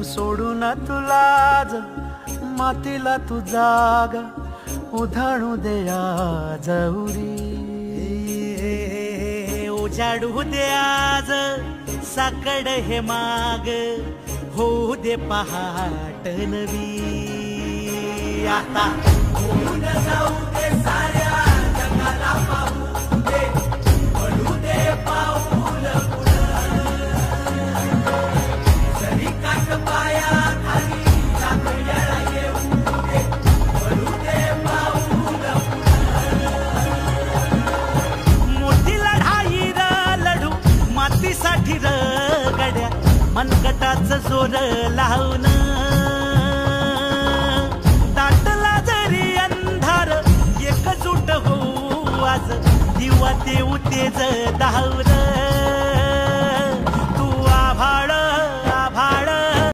सोडून तुलाज मातीला तू जाग उधाणू दे आज उरी उजाडू दे आज साकड हे माग होऊ दे पहाट नवी आता होऊन जाऊ दे साऱ्या जगाला पाहू दे पडू दे पाऊल जरी काट पाया खाली चाकड्याला येऊ दे पडू दे पाऊल मोठी लढाई र लढू मातीसाठी र गड्या मनगटाच जोर लावून दाटला जरी अंधार एकजूट होऊ आज दिवा देऊ तेज धावर